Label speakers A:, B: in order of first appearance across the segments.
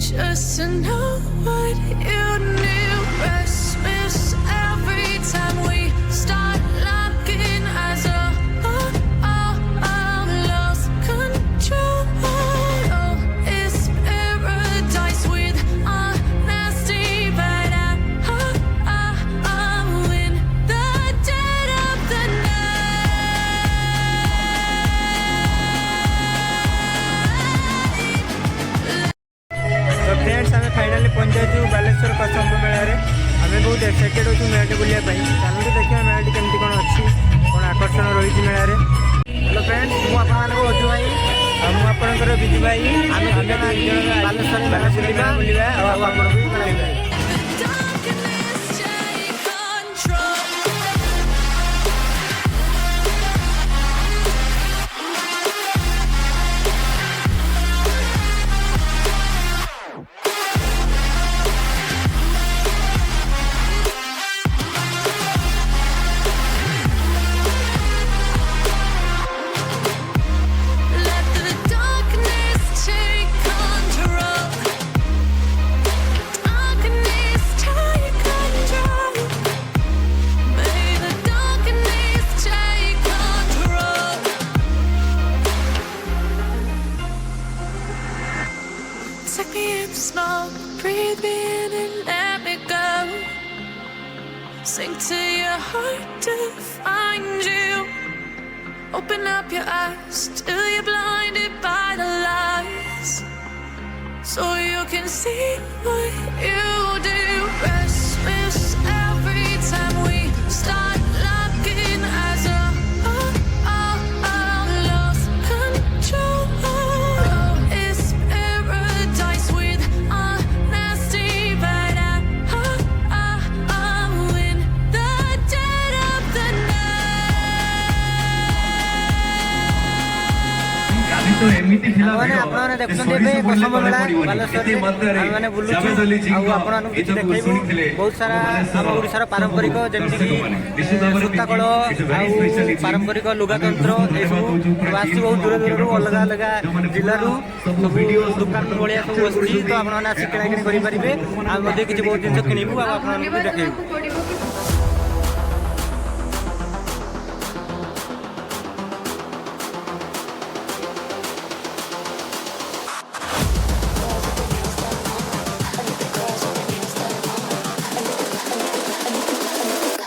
A: just to know what you knew. Restless every time we start locking eyes. Lost control. Oh, it's paradise with honesty, but I'm in the dead of the
B: तो friends आम finally पहुंच जाइए बालेश्वर कस्तम्भ मेला रे आम बहुत excited अच्छे मेलाटी बुलाया चलते देखिए मेलाटी केमती कौन अच्छी कौन आकर्षण रही मेला रे। हेलो फ्रेंड्स मुझे अजु भाई मुझे बिजू भाई आम बालेश्वर मेला बुलवा
A: darkness take control. Let the darkness take control. Darkness take control. May the darkness take control. Take me in slow, breathe me in and let me go. Sink to your heart to find you. Open up your eyes till you're blinded by the lies, so you can see what you do. Restless every time we start locking eyes. Lost control. Oh, it's paradise with honesty, but I'm in the dead of the
B: आपने देखते कस्तम्भ मेला बालेश्वर मैंने बुलूँ देखू बहुत सारा आम ओडार पारंपरिक जमीक सूताकल पारंपरिक लुगातंत्र आस बहुत दूर दूर अलग अलग जिलू सब दुकान भाया सब बस तो आपने आस किणाकिणी करेंगे आम किसी बहुत जिन किणु आप देखू।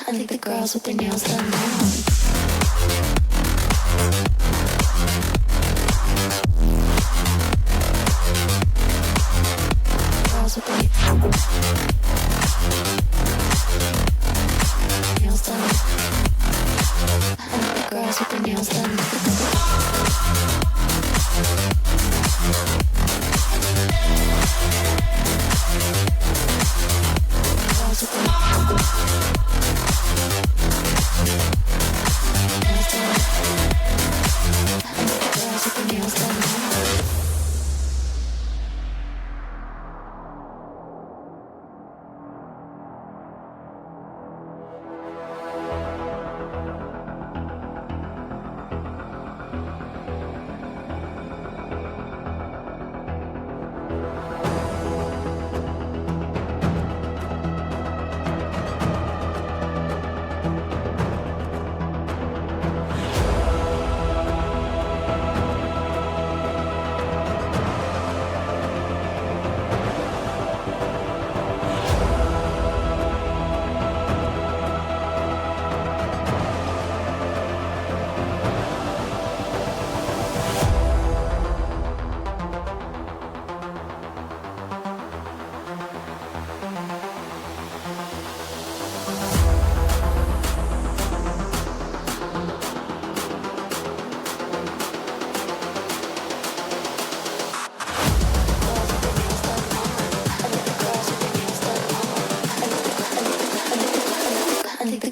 A: I think the girls with their nails done now. Girls with their nails done. I think the girls with their nails done. Girls with their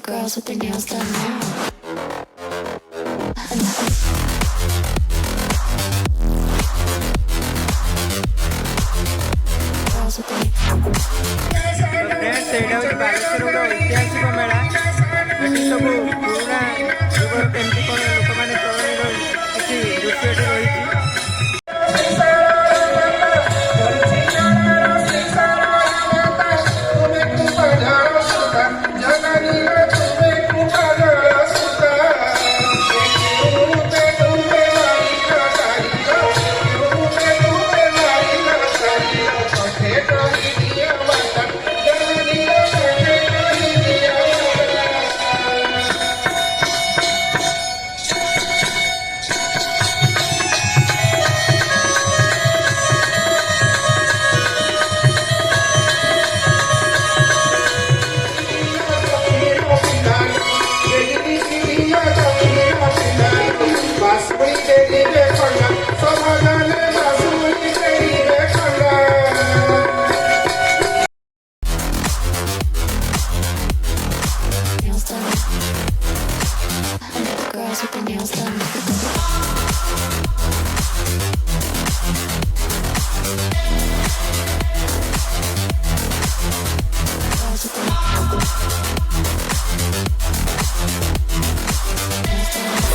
A: girls with their nails done now. Girls with their
B: Baleshwar ऐतिहासिक मेला ये सब पुराना युगर केमती कौन लोक मैंने चलन किसी दृश्य रही।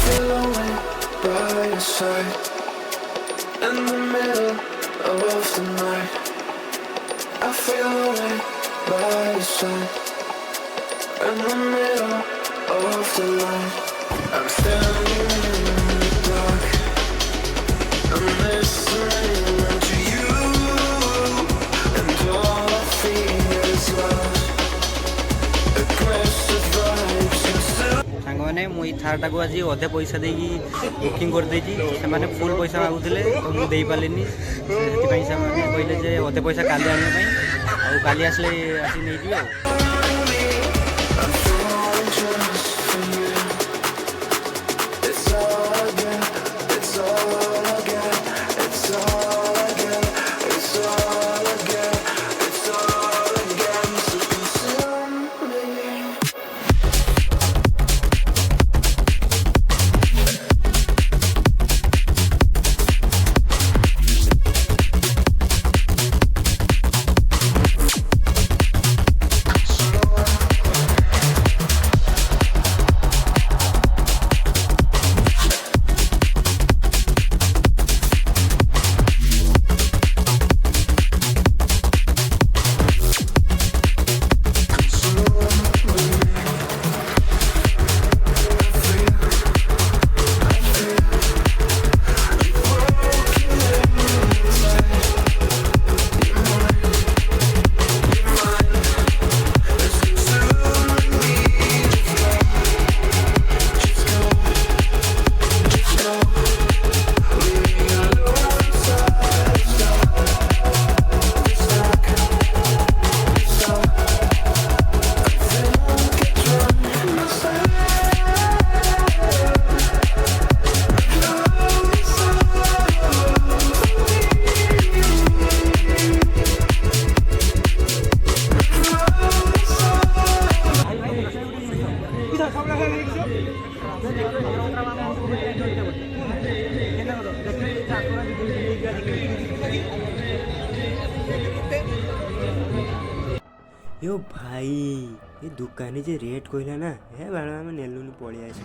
A: feel away by your side in the middle of the night. I feel away by your side in the middle of the night. I'm standing in the dark. I'm listening to you, and all I feel is love. Aggressive vibes and still.
C: ସାଙ୍ଗମାନେ ମୁଁ ଏଇ ଥାର୍ଟାକୁ ଆଜି ଅଧେ ପଇସା ଦେଇକି booking କରିଦେଇଛି। ସେମାନେ ଫୁଲ୍ ପଇସା ମାଗୁଥିଲେ ତ ମୁଁ ଦେଇପାରିଲିନି, ସେଥିପାଇଁ ସେମାନେ କହିଲେ ଯେ ଅଧେ ପଇସା କାଲି ଆଣିବା ପାଇଁ, ଆଉ କାଲି ଆସିଲେ ଆସି ନେଇଯିବେ ଆଉ।
A: I'm falling just for you. It's all again, it's all again, it's all again, it's all again, it's all again. So consume me.
D: यो भाई ये दुकानी जे रेट कहला ना हे बाळ आम नेलुनी पळी आसी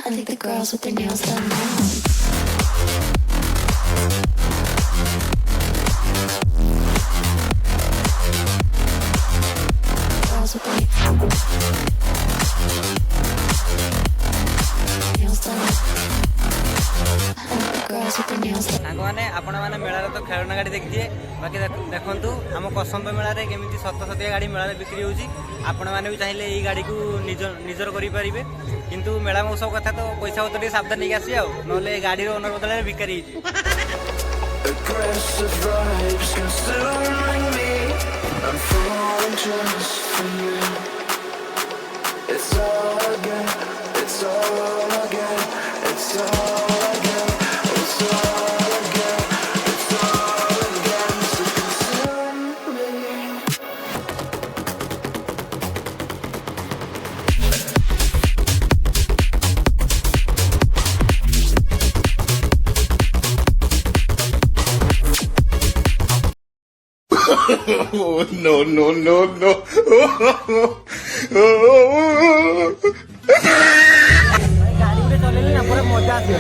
E: I think the girls with their nails done now. Girls with their nails done. I think the girls with their nails done.
C: ସାଙ୍ଗମାନେ ଆପଣମାନେ ମେଳାରେ ତ ଖେଳନା ଗାଡ଼ି ଦେଖିଥିବେ, ବାକି ଦେଖନ୍ତୁ ଆମ କସମ୍ବ ମେଳାରେ କେମିତି ଶତ ଶତିଆ ଗାଡ଼ି ମେଳାରେ ବିକ୍ରି ହେଉଛି। ଆପଣମାନେ ବି ଚାହିଁଲେ ଏଇ ଗାଡ଼ିକୁ ନିଜର କରିପାରିବେ, କିନ୍ତୁ ମେଳା ମହୋତ୍ସବ କଥା ତ ପଇସା ପତ୍ର ଟିକେ ସାବଧାନ ନେଇକି ଆସିବେ ଆଉ, ନହେଲେ ଗାଡ଼ିର ଓନର ବଦଳରେ ଭିକାରୀ ହେଇଛି।
A: Aggressive vibes consuming me. I'm falling just for you. It's all again, it's all again, it's all again, it's all again, it's all again. So consume me.
F: Oh, no, no, no, no.
C: ଗାଡ଼ି ଗୋଟେ ଚଲେଇଲେ ନା ପୁରା ମଜା ଆସିବ।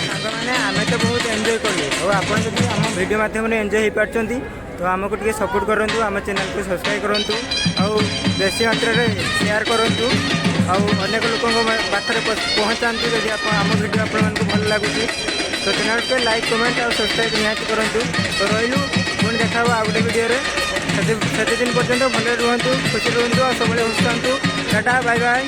D: ସାଙ୍ଗମାନେ ଆମେ ତ ବହୁତ ଏନ୍ଜୟ କଲୁ ଆଉ ଆପଣ ଯଦି ଆମ ଭିଡ଼ିଓ ମାଧ୍ୟମରେ ଏନ୍ଜୟ ହେଇପାରୁଛନ୍ତି ତ ଆମକୁ ଟିକେ ସପୋର୍ଟ କରନ୍ତୁ, ଆମ ଚ୍ୟାନେଲକୁ ସବସ୍କ୍ରାଇବ୍ କରନ୍ତୁ ଆଉ ବେଶୀ ମାତ୍ରାରେ ସେୟାର କରନ୍ତୁ ଆଉ ଅନେକ ଲୋକଙ୍କ ପାଖରେ ପହଞ୍ଚାନ୍ତୁ ଯଦି ଆମ ଭିଡ଼ିଓ ଆପଣମାନଙ୍କୁ ଭଲ ଲାଗୁଛି। ତ ଚ୍ୟାନେଲକୁ ଲାଇକ୍ କମେଣ୍ଟ ଆଉ ସବସ୍କ୍ରାଇବ୍ ନିହାତି କରନ୍ତୁ। ତ ରହିଲୁ, ପୁଣି ଦେଖା ହେବ ଆଉ ଗୋଟେ ଭିଡ଼ିଓରେ। ସେତେ ଦିନ ପର୍ଯ୍ୟନ୍ତ ଭଲରେ ରୁହନ୍ତୁ, ଖୁସି ରୁହନ୍ତୁ ଆଉ ସବୁବେଳେ ହସୁଥାନ୍ତୁ। ଟାଟା ବାଇ ବାଇ।